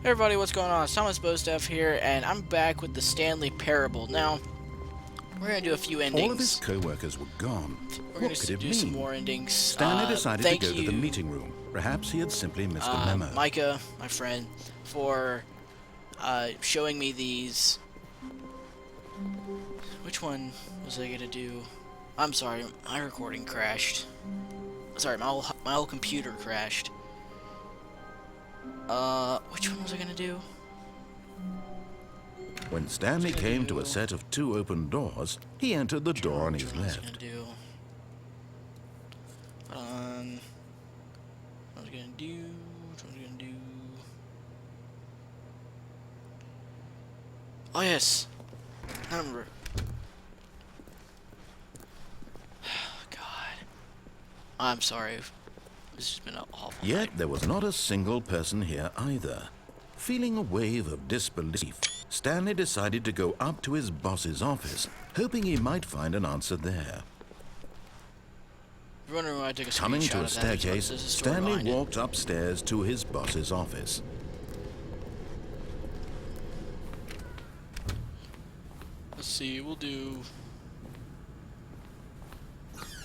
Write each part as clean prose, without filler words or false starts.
Hey everybody, what's going on? It's Thomas Bostuff here, and I'm back with the Stanley Parable. Now, we're gonna do a few All of his endings. co-workers were gone. We're What gonna could it do some mean? more endings. Stanley decided to Thank go to the you, meeting room. Perhaps he had simply missed a memo. Micah, my friend, for showing me these. Which one was I gonna do? I'm sorry, my recording crashed. Sorry, my whole computer crashed. Which one was I gonna do? When Stanley came to a set of two open doors, he entered the door on his Which one was I left. gonna do? What was I gonna do? What was I gonna do? Oh yes, I remember. God, I'm sorry. This has been an awful Yet night. there was not a single person here either. Feeling a wave of disbelief, Stanley decided to go up to his boss's office, hoping he might find an answer there. If you're wondering why I took a Coming screenshot to a of that, there's staircase, a story Stanley behind it. walked upstairs to his boss's office. Let's see, we'll do.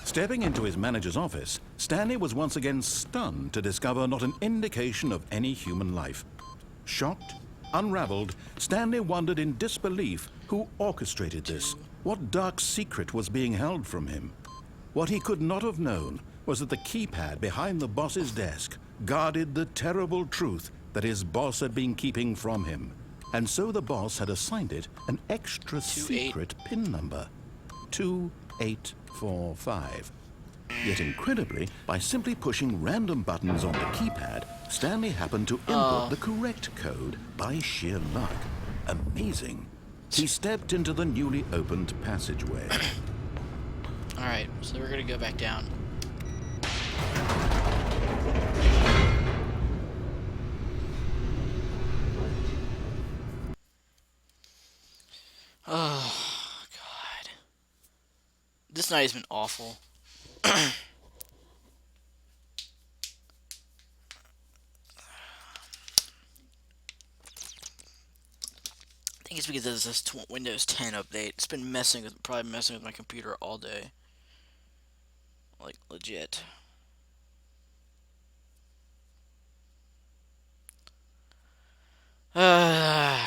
Stepping into his manager's office, Stanley was once again stunned to discover not an indication of any human life. Shocked, unraveled, Stanley wondered in disbelief who orchestrated this. What dark secret was being held from him? What he could not have known was that the keypad behind the boss's desk guarded the terrible truth that his boss had been keeping from him. And so the boss had assigned it an extra 28. secret PIN number. 2845. Yet incredibly, by simply pushing random buttons on the keypad, Stanley happened to input the correct code by sheer luck. Amazing. He stepped into the newly opened passageway. Alright, so we're gonna go back down. Oh, God. This night has been awful. I think it's because of this Windows 10 update. It's been probably messing with my computer all day. Like, legit. Alright.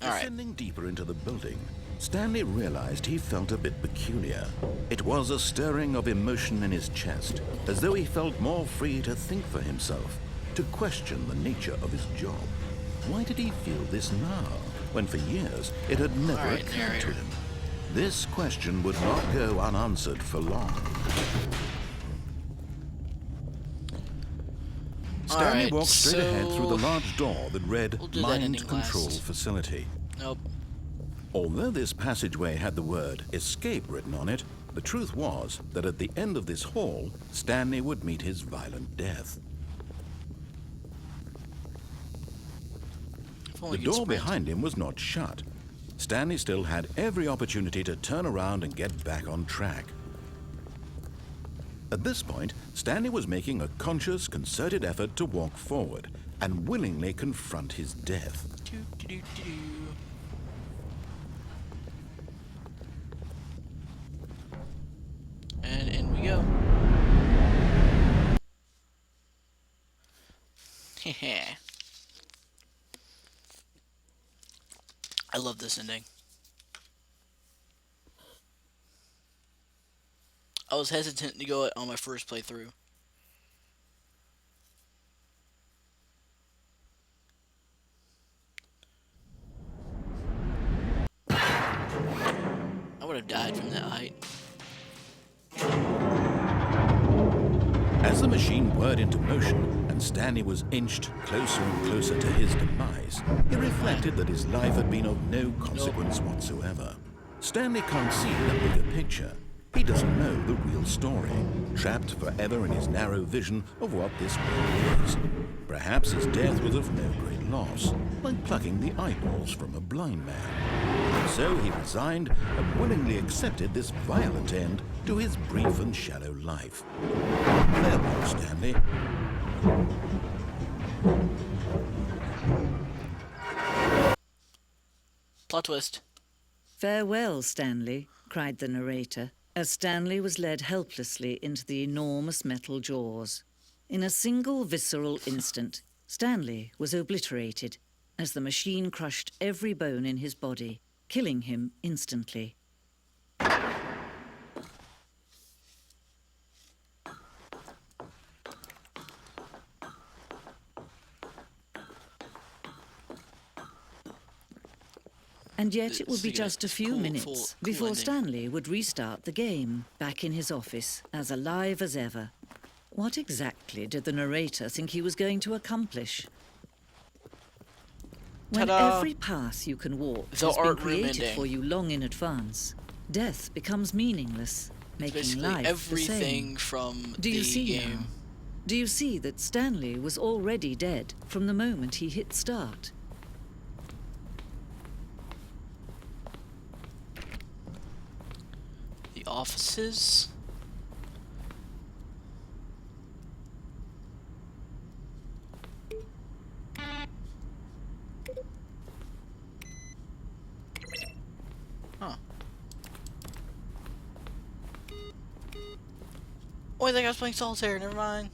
Descending deeper into the building, Stanley realized he felt a bit peculiar. It was a stirring of emotion in his chest, as though he felt more free to think for himself, to question the nature of his job. Why did he feel this now, when for years it had never Alright, occurred narrator. to him? This question would not go unanswered for long. Stanley Alright, walked straight ahead through the so large door that read we'll do that Mind ending Control last. Facility. Nope. Although this passageway had the word escape written on it, the truth was that at the end of this hall, Stanley would meet his violent death. If only The we could door sprint. behind him was not shut. Stanley still had every opportunity to turn around and get back on track. At this point, Stanley was making a conscious, concerted effort to walk forward and willingly confront his death. Doo-doo-doo-doo. And in we go. Heh. I love this ending. I was hesitant to go on my first playthrough. I would have died from that height. As the machine whirred into motion and Stanley was inched closer and closer to his demise, he reflected that his life had been of no consequence whatsoever. Stanley can't see the bigger picture. He doesn't know the real story, trapped forever in his narrow vision of what this world is. Perhaps his death was of no great loss, like plucking the eyeballs from a blind man. So he resigned and willingly accepted this violent end to his brief and shallow life. Farewell, Stanley. Plot twist. "Farewell, Stanley," cried the narrator, as Stanley was led helplessly into the enormous metal jaws. In a single visceral instant, Stanley was obliterated as the machine crushed every bone in his body, killing him instantly. And yet it would be just a few minutes before Stanley would restart the game, back in his office, as alive as ever. What exactly did the narrator think he was going to accomplish? When every path you can walk has been created for you long in advance, death becomes meaningless, making life everything the same. From Do you the see game. now? Do you see that Stanley was already dead from the moment he hit start? The offices. Huh. Oh, I think I was playing solitaire. Never mind.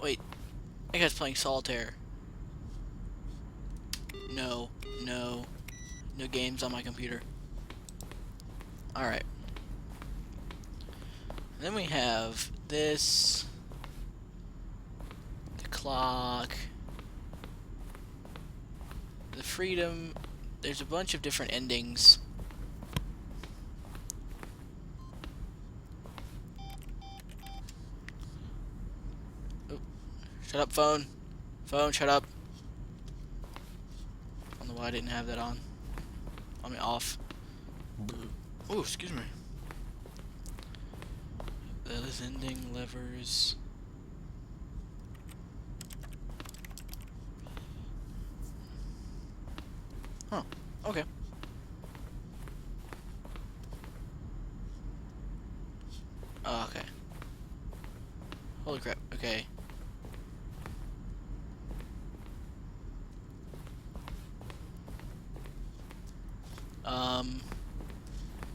Wait. I think I was playing solitaire. No. No. No games on my computer. Alright. Then we have this. The clock. The freedom. There's a bunch of different endings. Oh. Shut up, phone. Phone, shut up. I don't know why I didn't have that on. I mean, off. Oh, excuse me. Those ending levers. Huh. Okay. Oh, okay. Holy crap. Okay.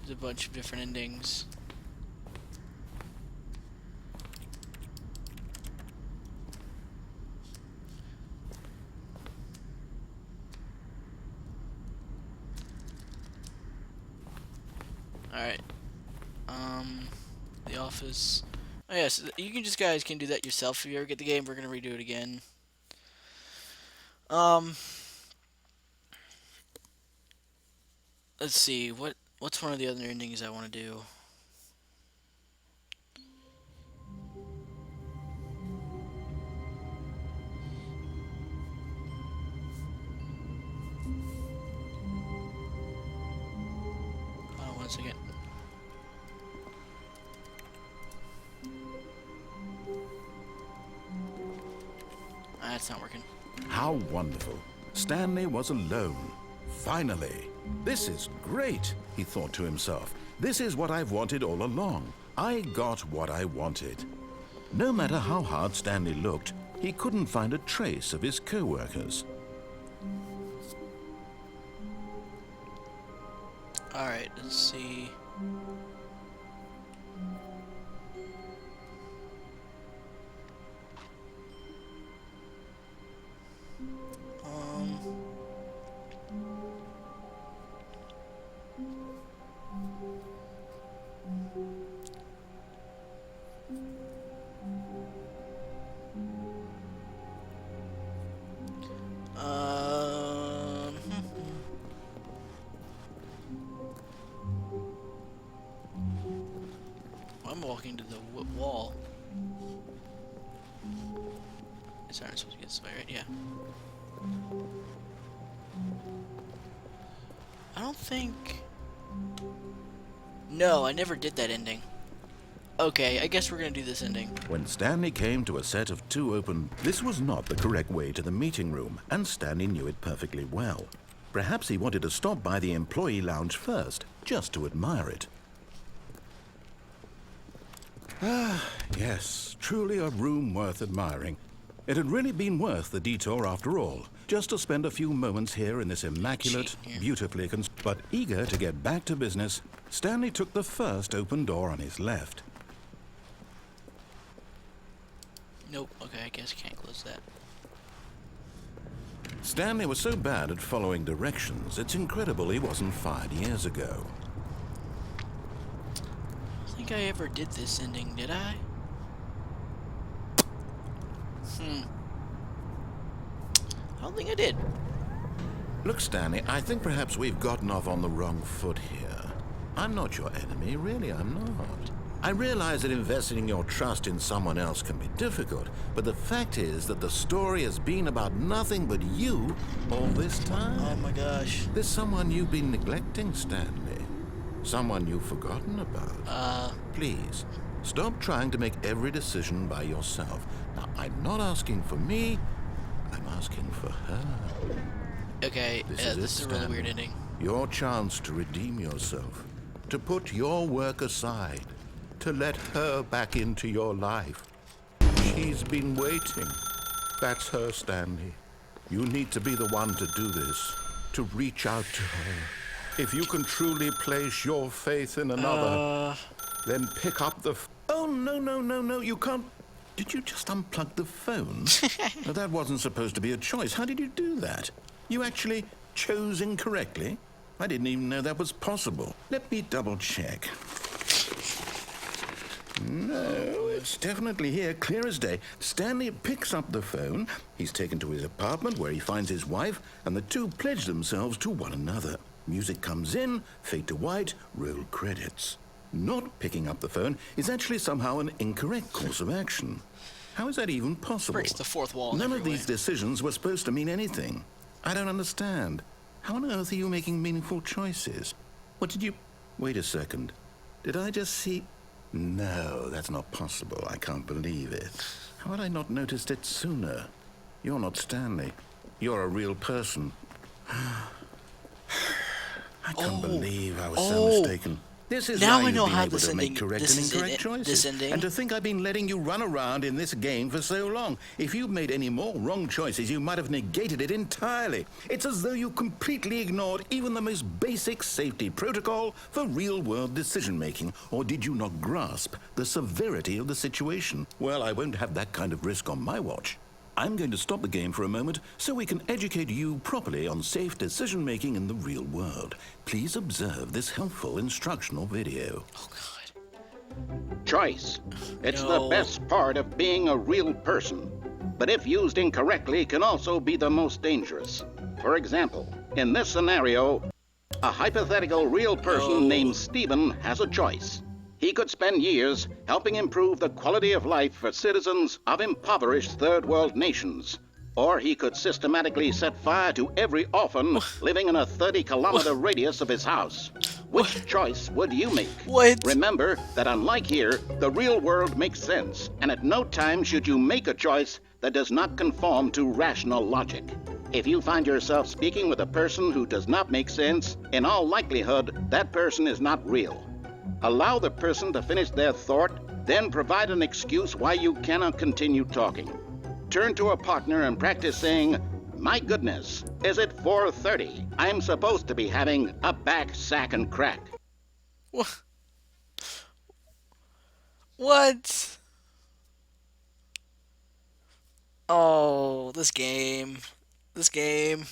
There's a bunch of different endings. Alright. The office. Oh yes, you can just guys can do that yourself. If you ever get the game, we're gonna redo it again. Let's see, what's one of the other endings I want to do? Hold on one second. That's not working. How wonderful. Stanley was alone. Finally. This is great, he thought to himself. This is what I've wanted all along. I got what I wanted. No matter how hard Stanley looked, he couldn't find a trace of his co-workers. Alright, let's see. I'm walking to the wall. Sorry, I'm supposed to get this way, right? Yeah. I don't think... No, I never did that ending. Okay, I guess we're gonna do this ending. When Stanley came to a set of two open, this was not the correct way to the meeting room, and Stanley knew it perfectly well. Perhaps he wanted to stop by the employee lounge first, just to admire it. Ah, yes, truly a room worth admiring. It had really been worth the detour after all, just to spend a few moments here in this immaculate, beautifully but eager to get back to business, Stanley took the first open door on his left. Nope. Okay, I guess I can't close that. Stanley was so bad at following directions, it's incredible he wasn't fired years ago. I think I ever did this ending, did I? I don't think I did. Look, Stanley, I think perhaps we've gotten off on the wrong foot here. I'm not your enemy, really, I'm not. I realize that investing your trust in someone else can be difficult, but the fact is that the story has been about nothing but you all this time. Oh my gosh. There's someone you've been neglecting, Stanley. Someone you've forgotten about. Please, stop trying to make every decision by yourself. Now, I'm not asking for me, I'm asking for her. Okay, this is a really weird ending. Your chance to redeem yourself, to put your work aside, to let her back into your life. She's been waiting. That's her, Stanley. You need to be the one to do this, to reach out to her. If you can truly place your faith in another, then pick up the... Oh, no, you can't... Did you just unplug the phone? No, that wasn't supposed to be a choice. How did you do that? You actually chose incorrectly? I didn't even know that was possible. Let me double check. No, it's definitely here, clear as day. Stanley picks up the phone. He's taken to his apartment where he finds his wife, and the two pledge themselves to one another. Music comes in, fade to white, roll credits. Not picking up the phone is actually somehow an incorrect course of action. How is that even possible? Breaks the fourth wall. None of these decisions were supposed to mean anything. I don't understand. How on earth are you making meaningful choices? What did you... Wait a second. Did I just see... No, that's not possible. I can't believe it. How had I not noticed it sooner? You're not Stanley. You're a real person. I can't believe I was so mistaken. This is Now why I know you've been how able this to make ending- correct this and is incorrect it- choices. this ending. And to think I've been letting you run around in this game for so long. If you've made any more wrong choices, you might have negated it entirely. It's as though you completely ignored even the most basic safety protocol for real-world decision-making. Or did you not grasp the severity of the situation? Well, I won't have that kind of risk on my watch. I'm going to stop the game for a moment so we can educate you properly on safe decision-making in the real world. Please observe this helpful instructional video. Oh god. Choice. It's No. the best part of being a real person. But if used incorrectly, can also be the most dangerous. For example, in this scenario, a hypothetical real person named Stephen has a choice. He could spend years helping improve the quality of life for citizens of impoverished third world nations. Or he could systematically set fire to every orphan living in a 30-kilometer radius of his house. Which choice would you make? What? Remember that unlike here, the real world makes sense, and at no time should you make a choice that does not conform to rational logic. If you find yourself speaking with a person who does not make sense, in all likelihood, that person is not real. Allow the person to finish their thought, then provide an excuse why you cannot continue talking. Turn to a partner and practice saying, "My goodness, is it 4:30? I'm supposed to be having a back, sack, and crack." What? What? Oh, this game. This game.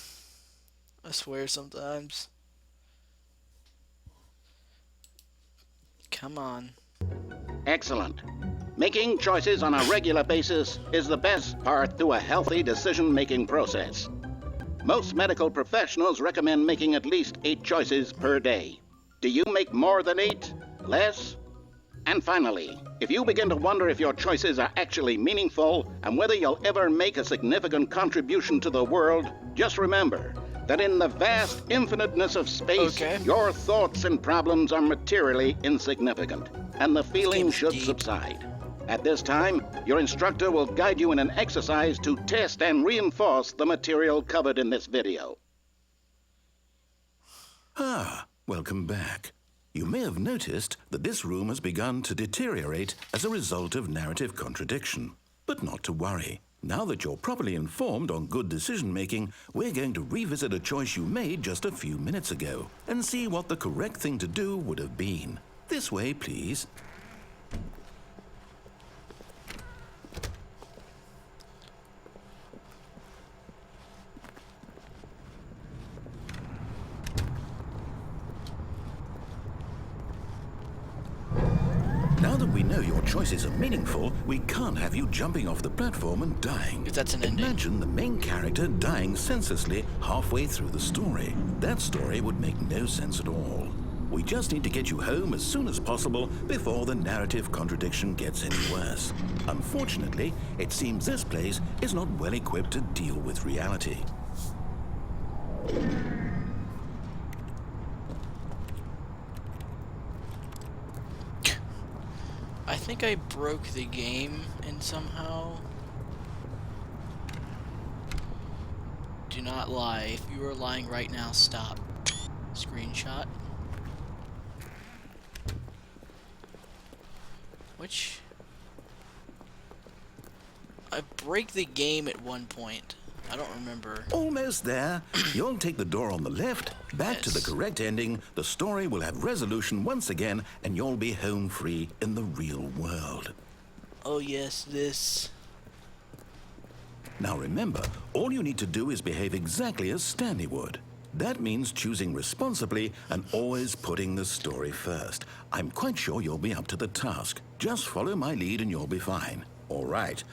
I swear sometimes. Come on. Excellent. Making choices on a regular basis is the best part to a healthy decision-making process. Most medical professionals recommend making at least 8 choices per day. Do you make more than 8? Less? And finally, if you begin to wonder if your choices are actually meaningful and whether you'll ever make a significant contribution to the world, just remember that in the vast infiniteness of space, your thoughts and problems are materially insignificant, and the feeling should subside. At this time, your instructor will guide you in an exercise to test and reinforce the material covered in this video. Welcome back. You may have noticed that this room has begun to deteriorate as a result of narrative contradiction. But not to worry. Now that you're properly informed on good decision-making, we're going to revisit a choice you made just a few minutes ago and see what the correct thing to do would have been. This way, please. Now that we know your choices are meaningful, we can't have you jumping off the platform and dying. If that's an ending. Imagine the main character dying senselessly halfway through the story. That story would make no sense at all. We just need to get you home as soon as possible before the narrative contradiction gets any worse. Unfortunately, it seems this place is not well equipped to deal with reality. I think I broke the game and somehow. Do not lie. If you are lying right now, stop. Screenshot. Which? I break the game at one point. I don't remember. Almost there. You'll take the door on the left, back to the Yes. correct ending, the story will have resolution once again, and you'll be home free in the real world. Oh yes, this. Now remember, all you need to do is behave exactly as Stanley would. That means choosing responsibly and always putting the story first. I'm quite sure you'll be up to the task. Just follow my lead and you'll be fine. All right.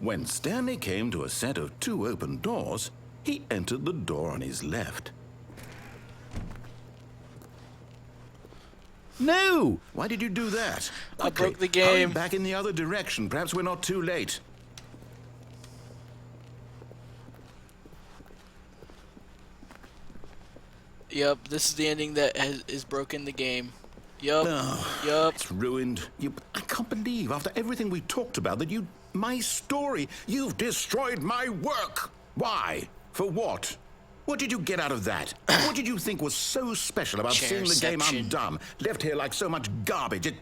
When Stanley came to a set of 2 open doors, he entered the door on his left. No! Why did you do that? I broke the Hurry game. back in the other direction. Perhaps we're not too late. Yep, this is the ending that is broken the game. Yup. Oh, Yup. it's ruined. I can't believe, after everything we talked about, that my story, you've destroyed my work. Why? For what? What did you get out of that? What did you think was so special about seeing the game Chairception. undone? Left here like so much garbage.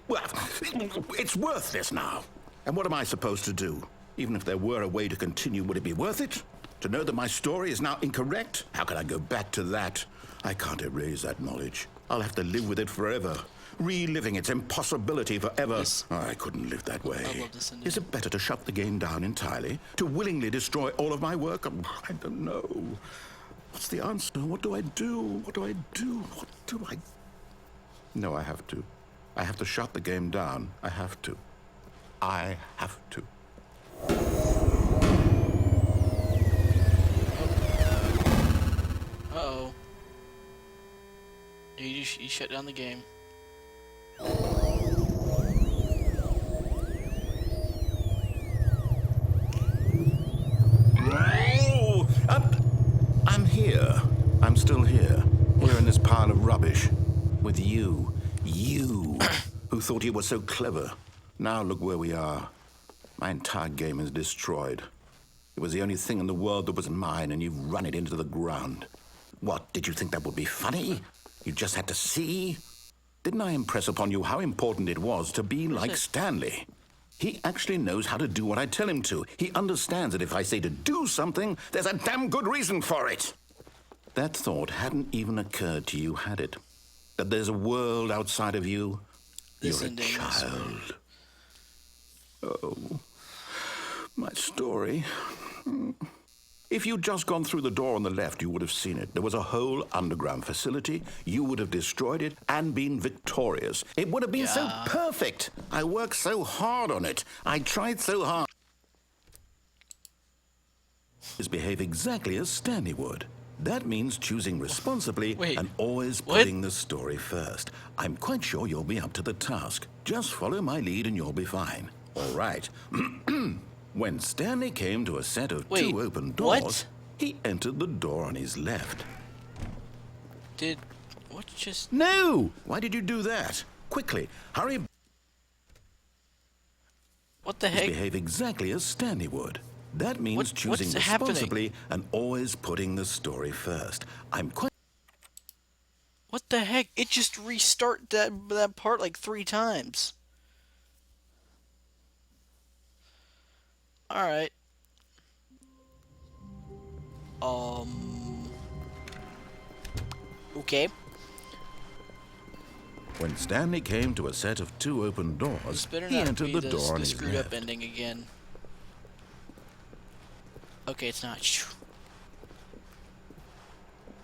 It's worthless now. And what am I supposed to do? Even if there were a way to continue, would it be worth it? To know that my story is now incorrect? How can I go back to that? I can't erase that knowledge. I'll have to live with it forever. Reliving its impossibility forever. This- I couldn't live that way. I love this ending. Is it better to shut the game down entirely? To willingly destroy all of my work? I don't know. What's the answer? What do I do? What do I do? What do I... No, I have to. I have to shut the game down. I have to. I have to. Uh-oh. You shut down the game. Oh, I'm here. I'm still here. Here in this pile of rubbish. With you. You. Who thought you were so clever. Now look where we are. My entire game is destroyed. It was the only thing in the world that was mine, and you've run it into the ground. What, did you think that would be funny? You just had to see? Didn't I impress upon you how important it was to be like Stanley? He actually knows how to do what I tell him to. He understands that if I say to do something, there's a damn good reason for it. That thought hadn't even occurred to you, had it? That there's a world outside of you? This You're a ending is child. Oh, my story. If you'd just gone through the door on the left, you would have seen it. There was a whole underground facility. You would have destroyed it and been victorious. It would have been so perfect. I worked so hard on it. I tried so hard. Behave exactly as Stanley would. That means choosing responsibly Wait, and always what? putting the story first. I'm quite sure you'll be up to the task. Just follow my lead and you'll be fine. All right. When Stanley came to a set of Wait, 2 open doors, what? he entered the door on his left. What just... No! Why did you do that? Quickly, hurry. What the heck? Behave exactly as Stanley would. That means choosing what's happening? responsibly and always putting the story first. I'm quite... What the heck? It just restart that part like 3 times. Alright. Okay. When Stanley came to a set of 2 open This doors, better he not entered be the the door on his screwed up left. ending again. Okay, it's not.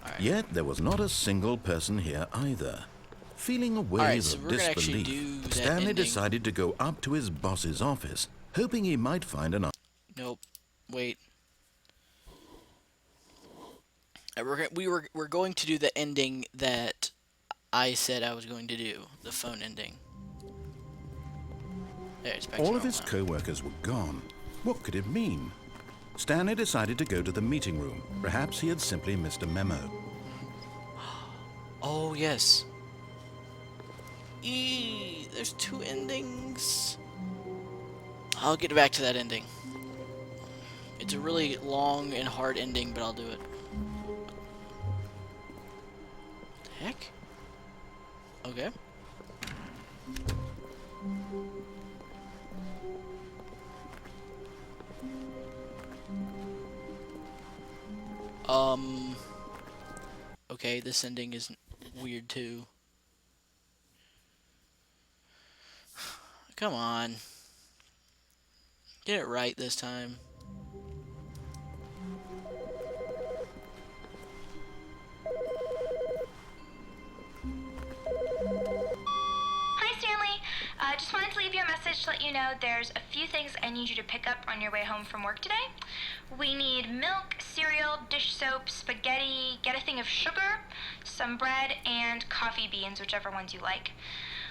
Alright. Yet there was not a single person here either. Feeling a wave Alright, so of we're gonna actually disbelief, do that Stanley ending. decided to go up to his boss's office, hoping he might find an... Nope. Wait. We're going to do the ending that I said I was going to do, the phone ending. There, it's back to All of normal his now. co-workers were gone. What could it mean? Stanley decided to go to the meeting room. Perhaps he had simply missed a memo. Oh yes. There's 2 endings. I'll get back to that ending. It's a really long and hard ending, but I'll do it. What the heck? Okay. Okay, this ending is weird too. Come on. Get it right this time. Hi, Stanley. Just wanted to leave you a message to let you know there's a few things I need you to pick up on your way home from work today. We need milk, cereal, dish soap, spaghetti, get a thing of sugar, some bread, and coffee beans, whichever ones you like.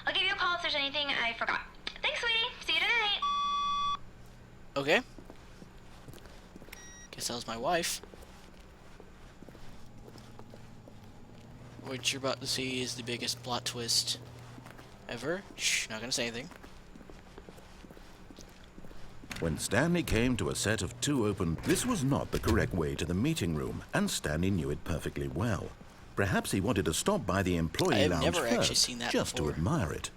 I'll give you a call if there's anything I forgot. Thanks, sweetie. See you tonight. Okay. Guess that was my wife. What you're about to see is the biggest plot twist ever. Shh, not gonna say anything. When Stanley came to a set of 2 open... This was not the correct way to the meeting room, and Stanley knew it perfectly well. Perhaps he wanted to stop by the employee I have lounge never first, actually seen that just before. to admire it.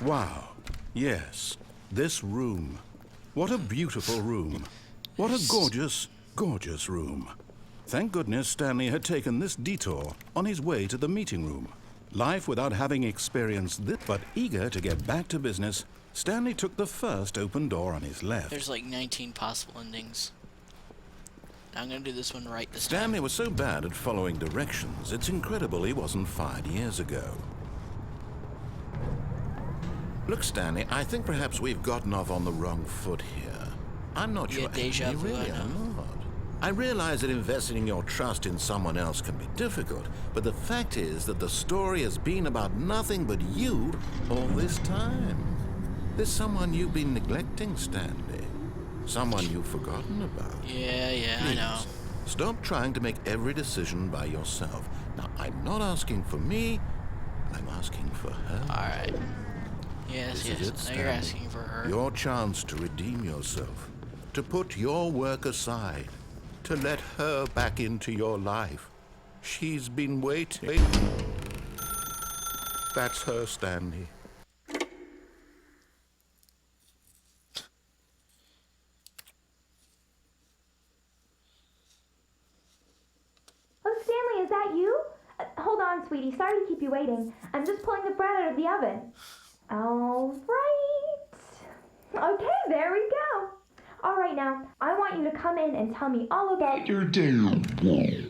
Wow. Yes. This room. What a beautiful room. What a gorgeous, gorgeous room. Thank goodness Stanley had taken this detour on his way to the meeting room. Life without having experienced this, but eager to get back to business, Stanley took the first open door on his left. There's like 19 possible endings. I'm gonna do this one right this Stanley time. was so bad at following directions, it's incredible he wasn't fired years ago. Look, Stanley, I think perhaps we've gotten off on the wrong foot here. I'm not Yeah, sure. deja You vu, really I are know. not. I realize that investing your trust in someone else can be difficult, but the fact is that the story has been about nothing but you all this time. There's someone you've been neglecting, Stanley. Someone you've forgotten about. Yeah, I Please, know. stop trying to make every decision by yourself. Now, I'm not asking for me, I'm asking for her. Alright. This Yes. is it, Now Stanley. you're asking for her. Your chance to redeem yourself, to put your work aside, to let her back into your life. She's been waiting. That's her, Stanley. Oh, Stanley, is that you? Hold on, sweetie. Sorry to keep you waiting. I'm just pulling the bread out of the oven. All right. Okay, there we go. All right, now, I want you to come in and tell me all about your day.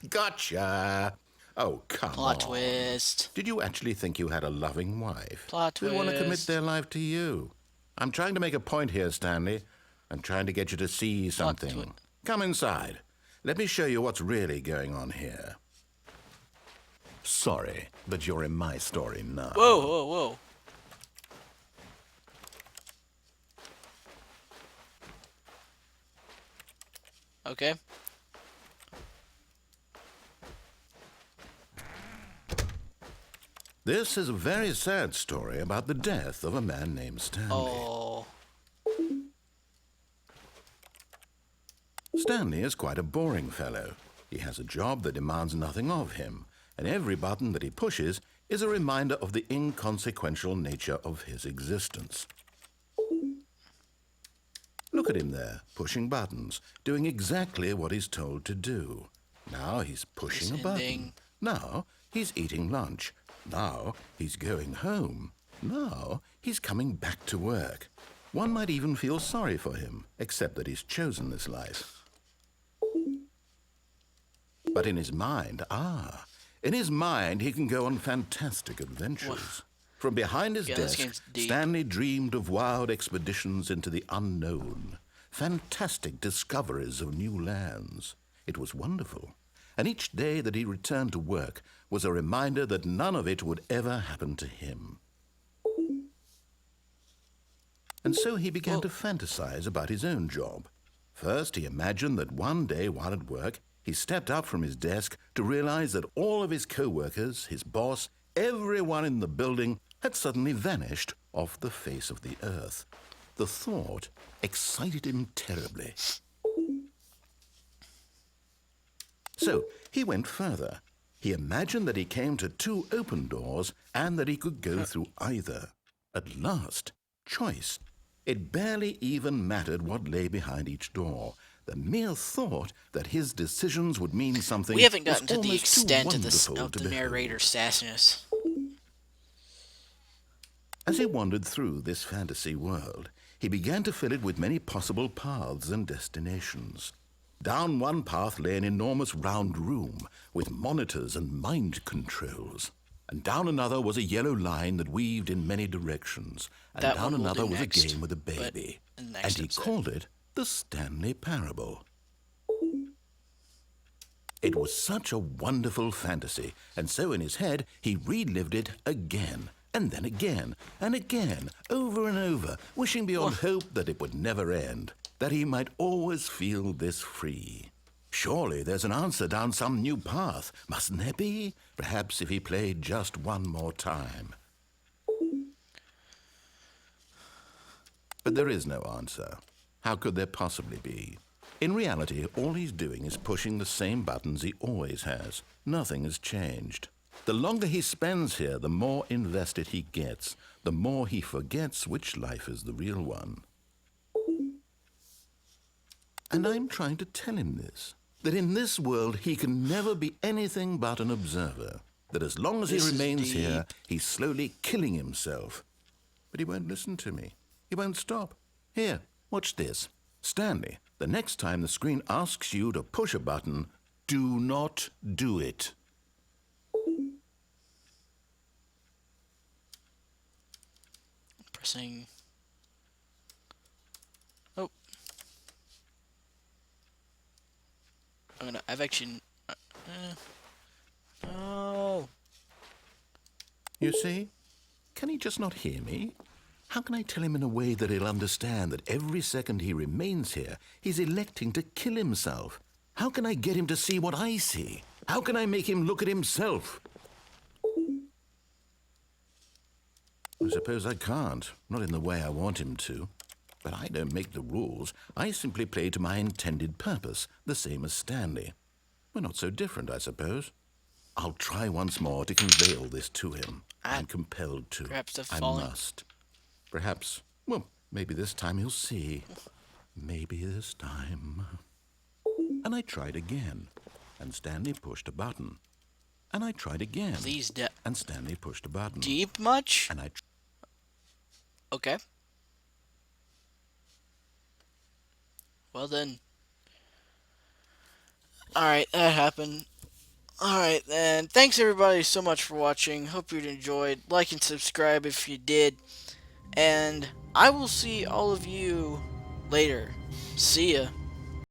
Gotcha. Oh, come Plot on. twist. Did you actually think you had a loving wife? Plot Who want to commit twist. their life to you? I'm trying to make a point here, Stanley. I'm trying to get you to see Plot something. Come inside. Let me show you what's really going on here. Sorry, but you're in my story now. Whoa. Okay. This is a very sad story about the death of a man named Stanley. Oh. Stanley is quite a boring fellow. He has a job that demands nothing of him, and every button that he pushes is a reminder of the inconsequential nature of his existence. Look at him there, pushing buttons, doing exactly what he's told to do. Now he's pushing a button. Now he's eating lunch. Now he's going home. Now he's coming back to work. One might even feel sorry for him, except that he's chosen this life. But in his mind, he can go on fantastic adventures. From behind his desk, Stanley dreamed of wild expeditions into the unknown, fantastic discoveries of new lands. It was wonderful, and each day that he returned to work was a reminder that none of it would ever happen to him. And so he began to fantasize about his own job. First, he imagined that one day while at work, he stepped up from his desk to realize that all of his co-workers, his boss, everyone in the building had suddenly vanished off the face of the earth. The thought excited him terribly. So he went further. He imagined that he came to 2 open doors and that he could go through either. At last, choice. It barely even mattered what lay behind each door. The mere thought that his decisions would mean something. We haven't gotten to the almost too extent wonderful of to the behold. narrator's sassiness. As he wandered through this fantasy world, he began to fill it with many possible paths and destinations. Down one path lay an enormous round room with monitors and mind controls. And down another was a yellow line that weaved in many directions. And That down one we'll another do was next, a game with a but baby. in the And next he episode. called it the Stanley Parable. It was such a wonderful fantasy, and so in his head he relived it again, and then again, and again, over and over, wishing beyond hope that it would never end, that he might always feel this free. Surely there's an answer down some new path, mustn't there be? Perhaps if he played just one more time. But there is no answer. How could there possibly be? In reality, all he's doing is pushing the same buttons he always has. Nothing has changed. The longer he spends here, the more invested he gets, the more he forgets which life is the real one. And I'm trying to tell him this, that in this world he can never be anything but an observer, that as long as he remains here, he's slowly killing himself. But he won't listen to me. He won't stop. Here, watch this. Stanley, the next time the screen asks you to push a button, do not do it. Pressing. Oh. I've actually. No. You see? Can he just not hear me? How can I tell him in a way that he'll understand that every second he remains here, he's electing to kill himself? How can I get him to see what I see? How can I make him look at himself? I suppose I can't, not in the way I want him to. But I don't make the rules. I simply play to my intended purpose, the same as Stanley. We're not so different, I suppose. I'll try once more to convey all this to him. I'm compelled to. Perhaps I must. Perhaps, well, maybe this time he'll see. Maybe this time. And I tried again, and Stanley pushed a button. And I tried again, Please, and Stanley pushed a button. deep much? And Okay. Well then. Alright, that happened. Alright then, thanks everybody so much for watching. Hope you enjoyed. Like and subscribe if you did. And I will see all of you later. See ya.